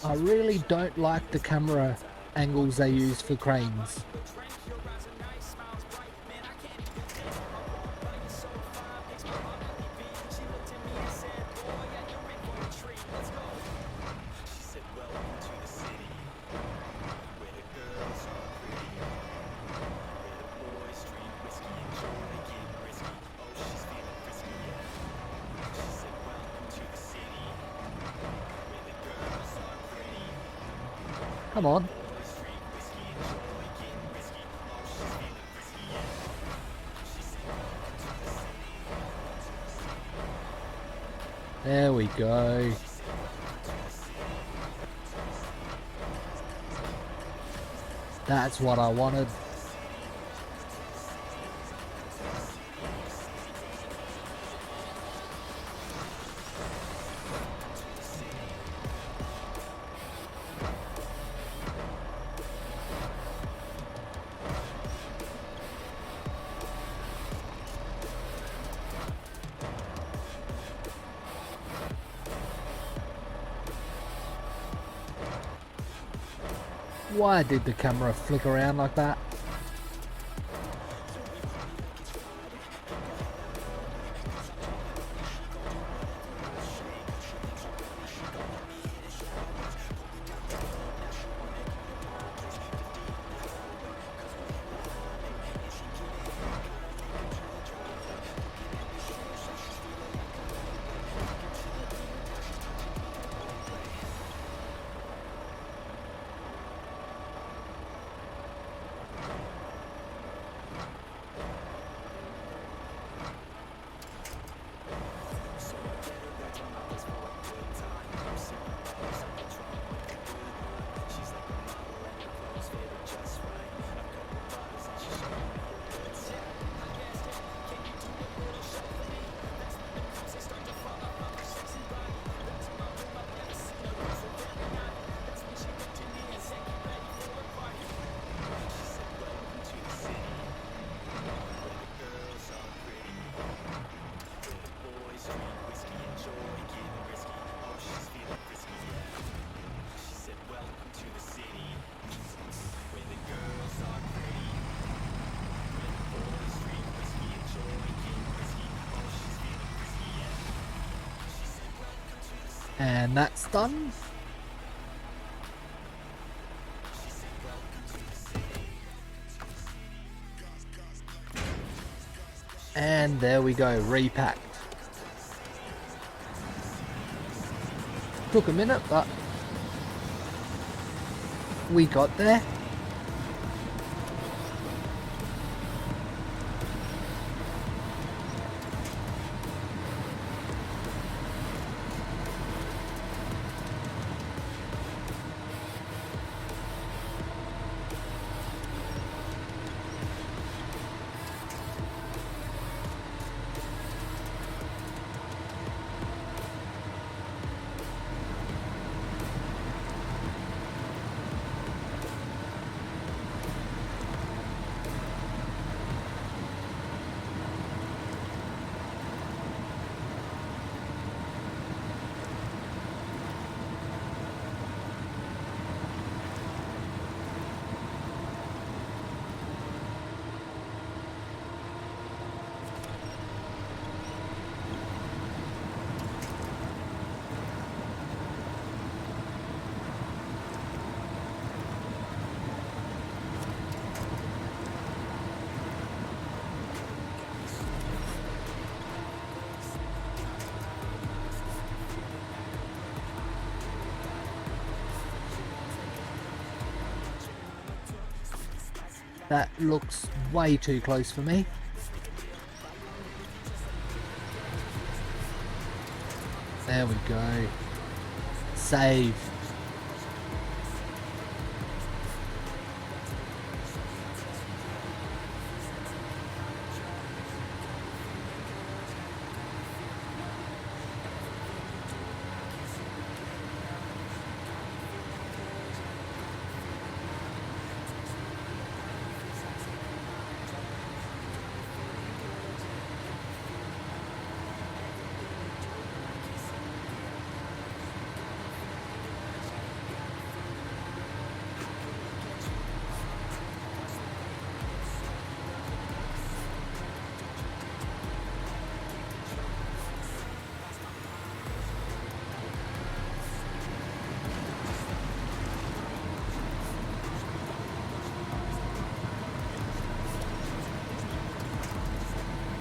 I really don't like the camera angles they use for cranes. Come on. There we go. That's what I wanted. Why did the camera flick around like that? And that's done. And there we go, repacked. Took a minute, but we got there. That looks way too close for me. There we go. Save.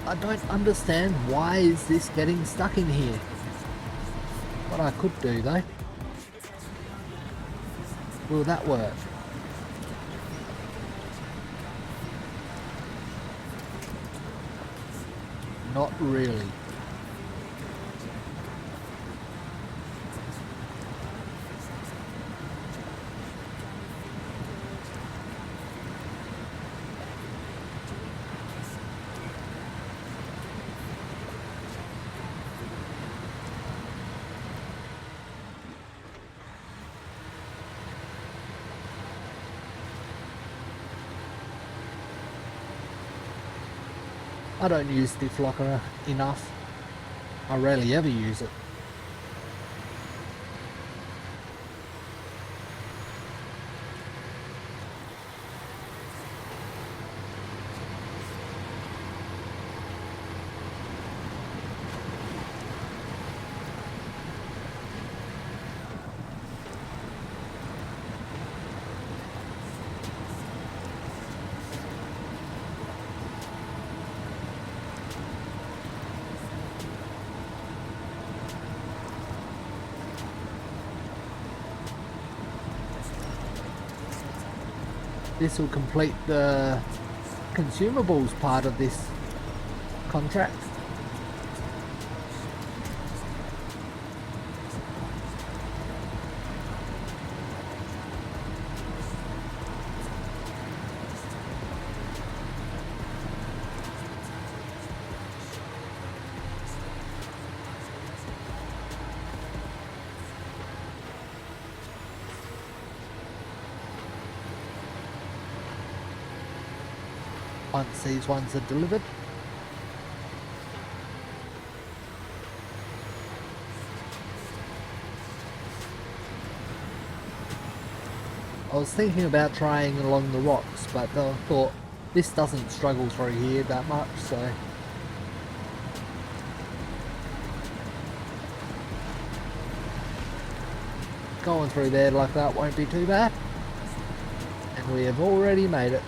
I don't understand why is this getting stuck in here. What I could do though. Will that work? Not really. I don't use diff locker enough. I rarely ever use it. This will complete the consumables part of this contract. Once these ones are delivered. I was thinking about trying along the rocks, but I thought this doesn't struggle through here that much, so going through there like that won't be too bad. And we have already made it.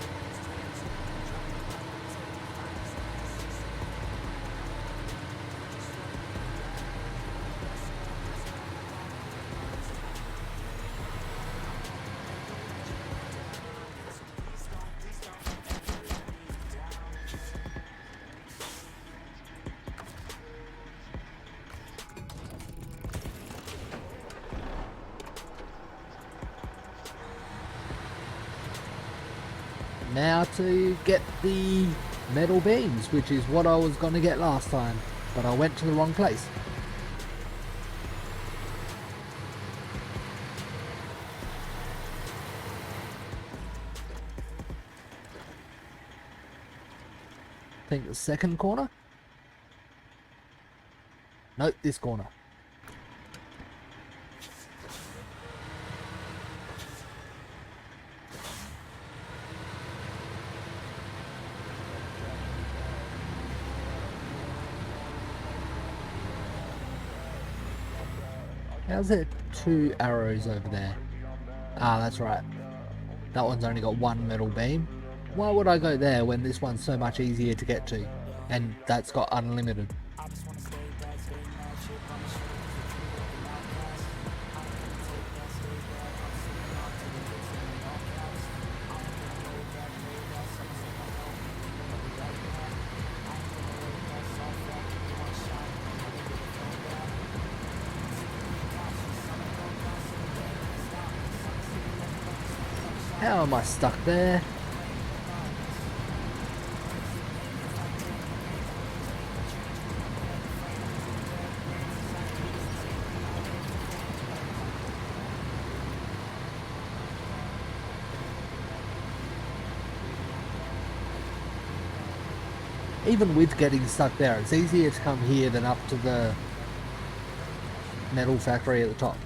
Now to get the metal beams, which is what I was going to get last time, but I went to the wrong place. I think the second corner? Nope, this corner. How's there two arrows over there? Ah, that's right. That one's only got one metal beam. Why would I go there when this one's so much easier to get to? And that's got unlimited. How am I stuck there? Even with getting stuck there, it's easier to come here than up to the metal factory at the top.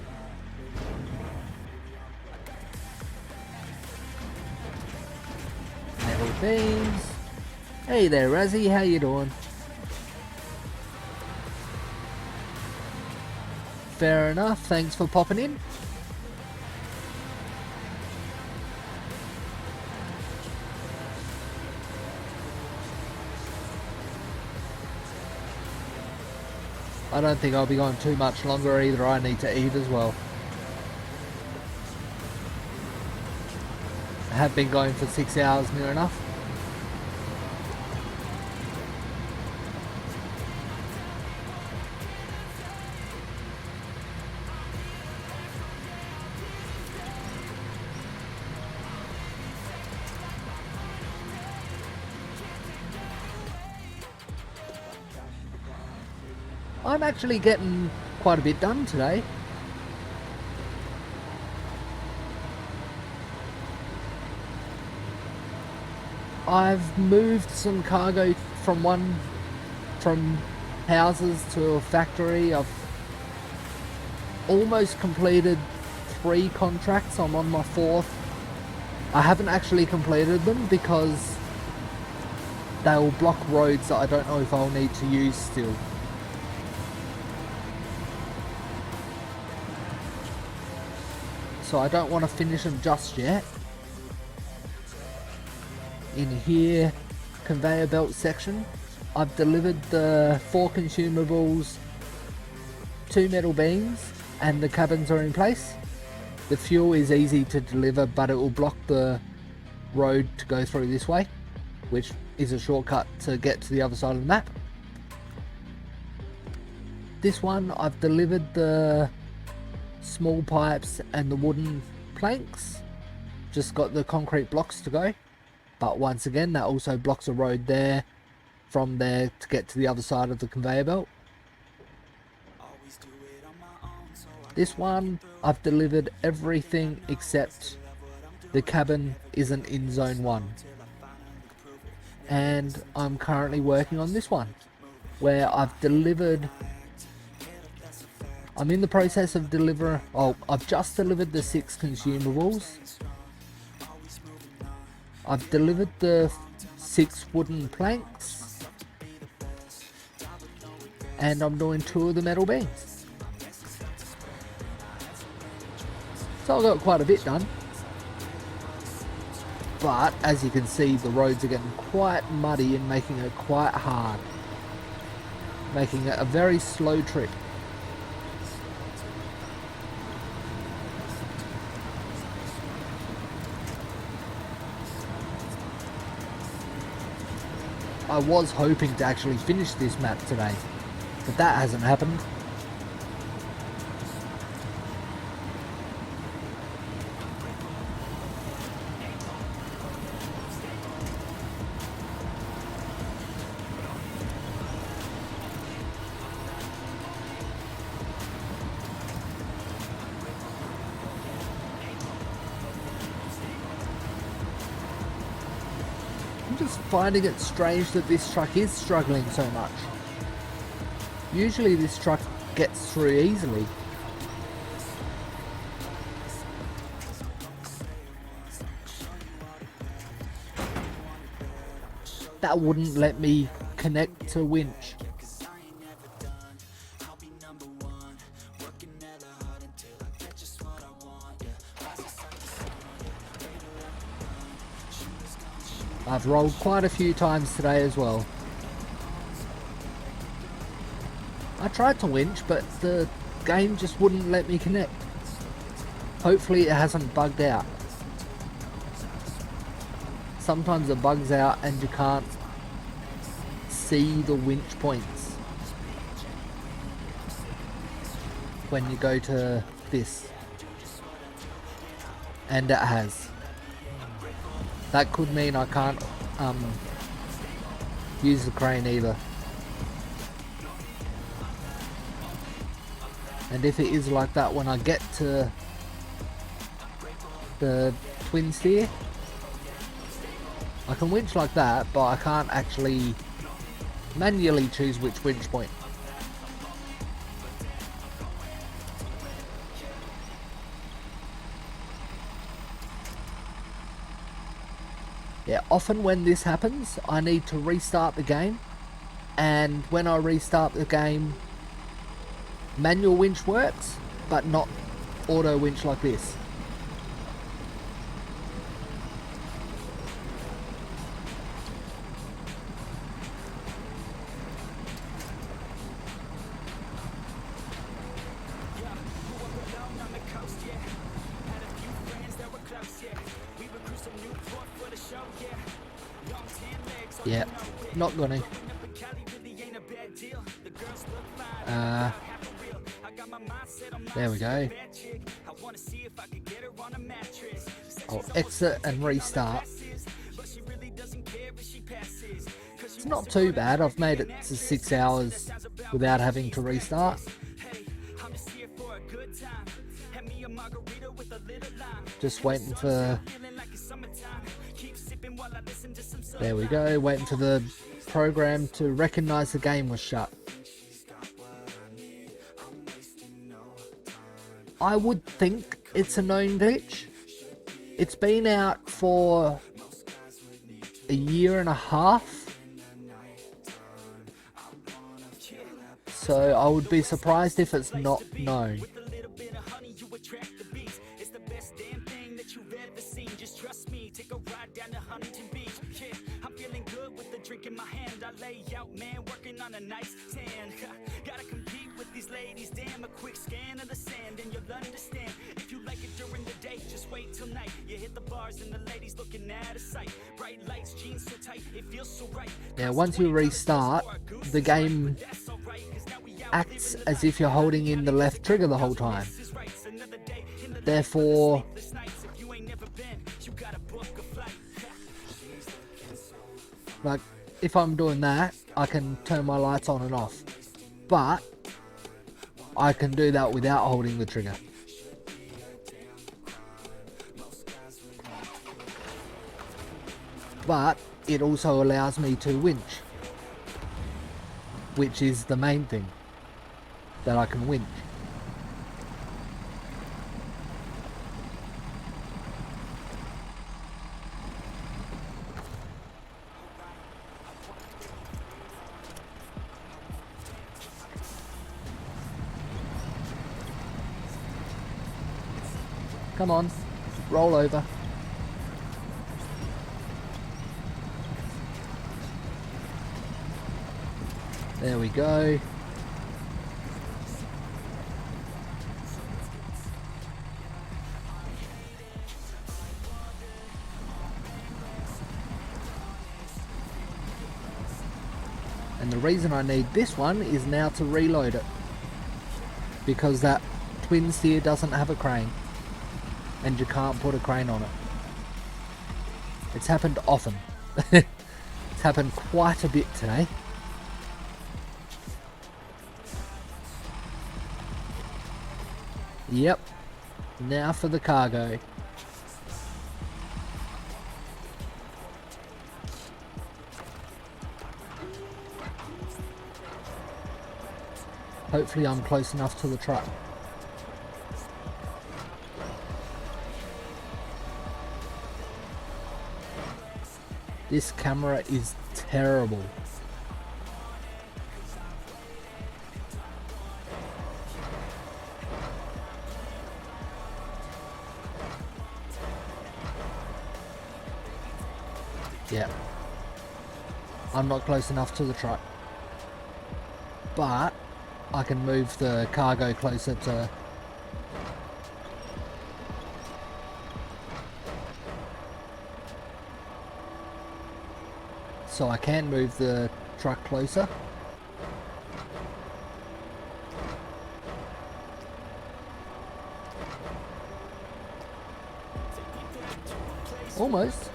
Metal beams. Hey there, Razzie, how you doing? Fair enough, thanks for popping in. I don't think I'll be going too much longer either. I need to eat as well. I have been going for 6 hours near enough. I'm actually getting quite a bit done today. I've moved some cargo from houses to a factory. I've almost completed 3 contracts. I'm on my 4th. I haven't actually completed them because they will block roads that I don't know if I'll need to use still. So I don't want to finish them just yet. In here, conveyor belt section, I've delivered the 4 consumables, 2 metal beams, and the cabins are in place. The fuel is easy to deliver, but it will block the road to go through this way, which is a shortcut to get to the other side of the map. This one, I've delivered the small pipes and the wooden planks. Just got the concrete blocks to go. But once again, that also blocks a road there, from there to get to the other side of the conveyor belt. This one, I've delivered everything except the cabin isn't in zone 1. And I'm currently working on this one, where I've delivered... I'm in the process of I've just delivered the 6 consumables. I've delivered the 6 wooden planks, and I'm doing 2 of the metal beams. So I've got quite a bit done. But as you can see, the roads are getting quite muddy and making it quite hard. Making it a very slow trip. I was hoping to actually finish this map today, but that hasn't happened. I'm just finding it strange that this truck is struggling so much. Usually this truck gets through easily. That wouldn't let me connect to winch. I've rolled quite a few times today as well. I tried to winch, but the game just wouldn't let me connect. Hopefully it hasn't bugged out. Sometimes it bugs out and you can't see the winch points when you go to this. And it has. That could mean I can't use the crane either. And if it is like that when I get to the twin steer, I can winch like that, but I can't actually manually choose which winch point. Yeah, often when this happens, I need to restart the game, and when I restart the game, manual winch works, but not auto winch like this. Yeah, not gonna. There we go. I'll exit and restart. It's not too bad. I've made it to 6 hours without having to restart. Just waiting for... There we go. Waiting for the program to recognize the game was shut. I would think it's a known glitch. It's been out for a year and a half. So I would be surprised if it's not known. Yeah, once you restart, the game acts as if you're holding in the left trigger the whole time. Therefore, like, if I'm doing that, I can turn my lights on and off. But I can do that without holding the trigger. But it also allows me to winch, which is the main thing, that I can winch. Come on, roll over. There we go. And the reason I need this one is now to reload it, because that twin steer doesn't have a crane and you can't put a crane on it. It's happened often. It's happened quite a bit today. Yep, now for the cargo. Hopefully I'm close enough to the truck. This camera is terrible. Yeah, I'm not close enough to the truck, but I can move the cargo closer to... So I can move the truck closer. Almost.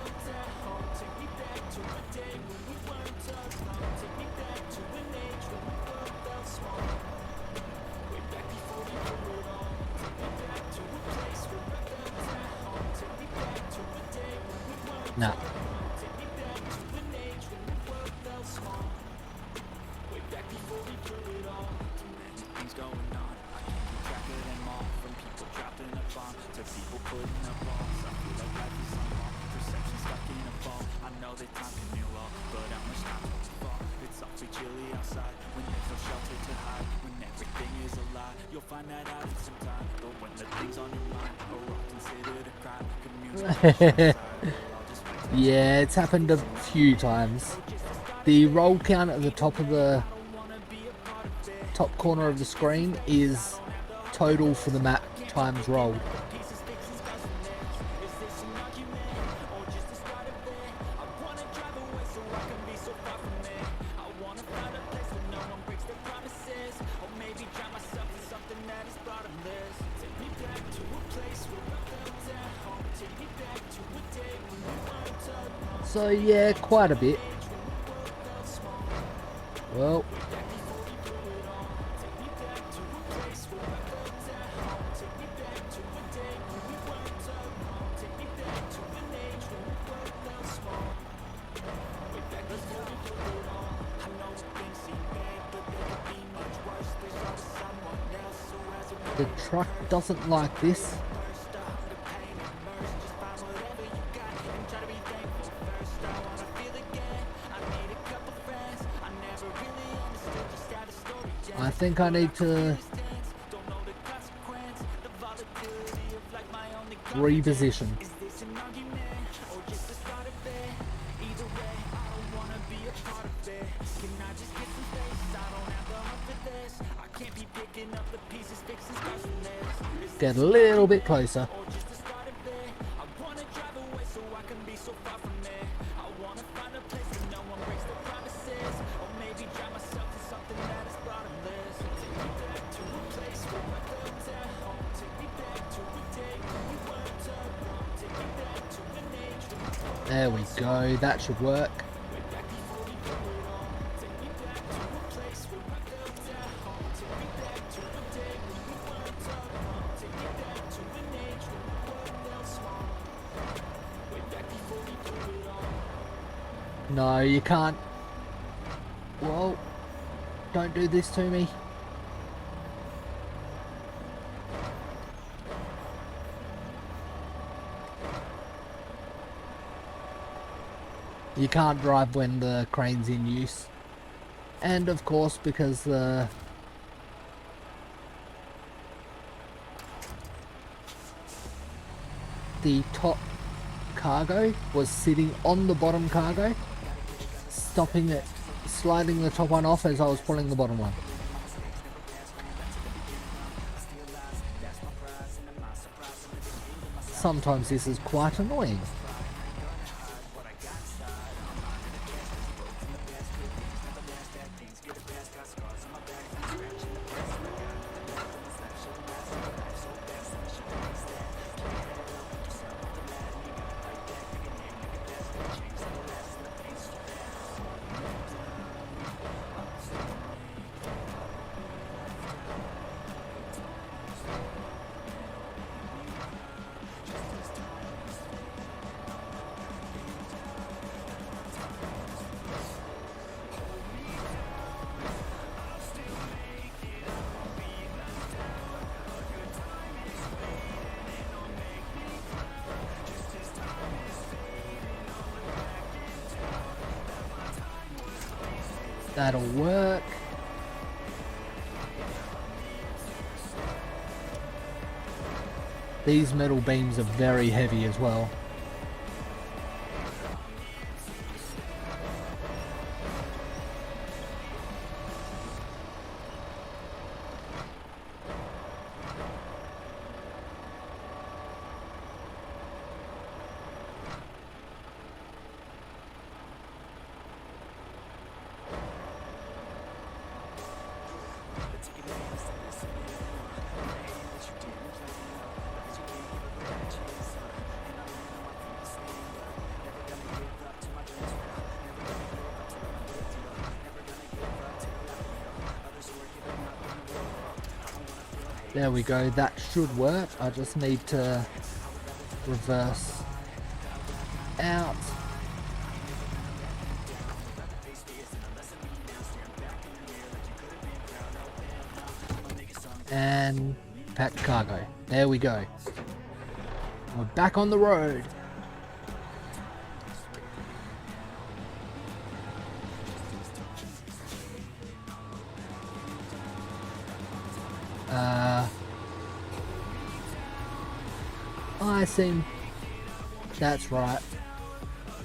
Nah. Yeah, it's happened a few times. The roll count at the top of the top corner of the screen is total for the map times rolled. So yeah, quite a bit. Well, the truck doesn't like this. I think I need to reposition. Get a little bit closer. There we go, that should work. No, you can't. Whoa, don't do this to me. You can't drive when the crane's in use. And of course, because the top cargo was sitting on the bottom cargo, stopping it, sliding the top one off as I was pulling the bottom one. Sometimes this is quite annoying. That'll work. These metal beams are very heavy as well. There we go, that should work. I just need to reverse out. And pack cargo. There we go. We're back on the road. I seem... That's right.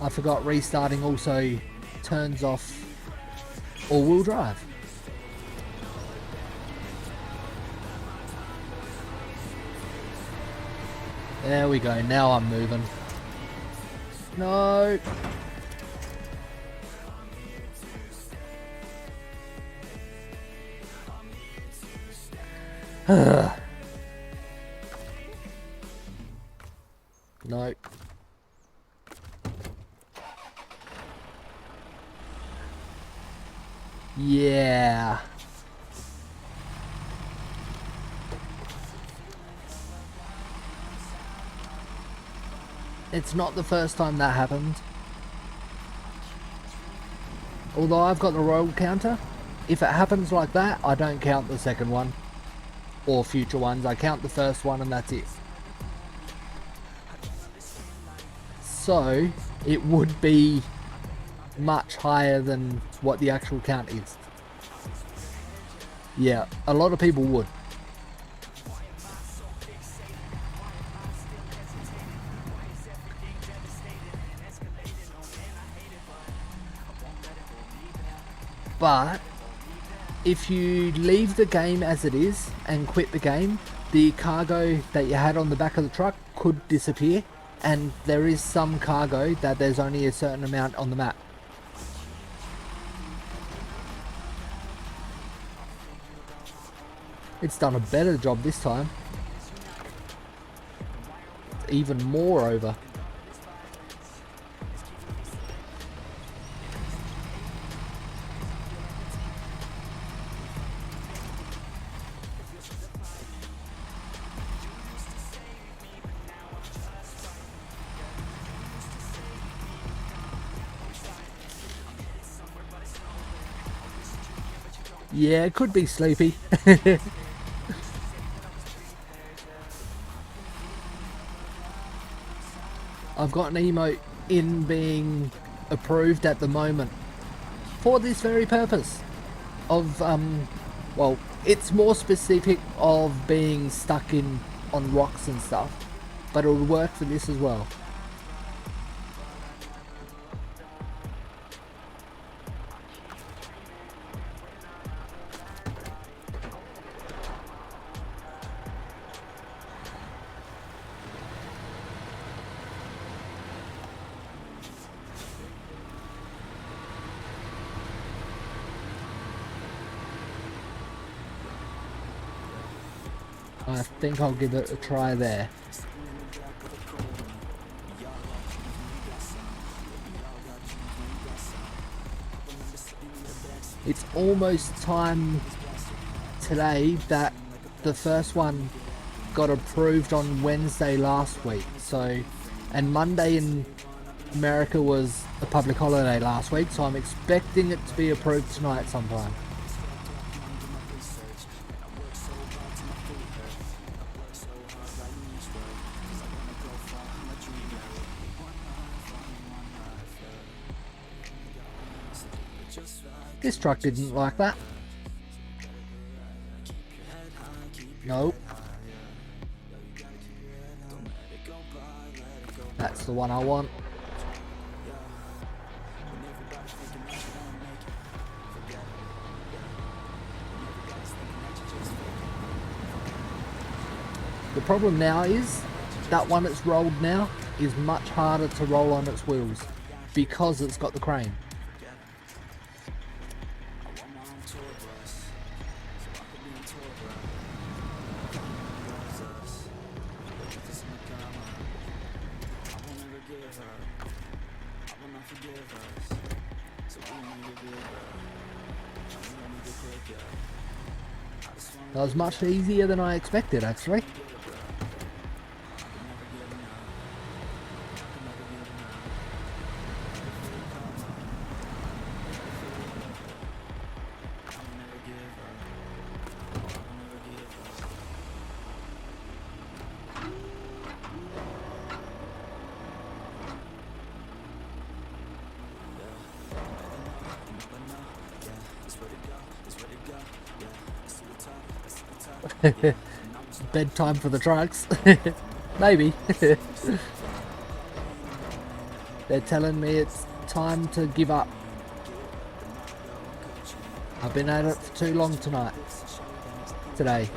I forgot restarting also turns off all-wheel drive. There we go, now I'm moving. No! No. Yeah. It's not the first time that happened. Although I've got the roll counter, if it happens like that, I don't count the second one. Or future ones. I count the first one and that's it. So, it would be much higher than what the actual count is. Yeah, a lot of people would. But if you leave the game as it is and quit the game, the cargo that you had on the back of the truck could disappear, and there is some cargo that there's only a certain amount on the map. It's done a better job this time. It's even more over. Yeah, it could be sleepy. I've got an emote in being approved at the moment for this very purpose of well, it's more specific of being stuck in on rocks and stuff, but it would work for this as well. I think I'll give it a try there. It's almost time today that the first one got approved on Wednesday last week. So, and Monday in America was a public holiday last week, so I'm expecting it to be approved tonight sometime. This truck didn't like that. Nope. That's the one I want. The problem now is that one that's rolled now is much harder to roll on its wheels because it's got the crane. That was much easier than I expected, actually. Bedtime for the trucks. Maybe. They're telling me it's time to give up. I've been at it for too long today.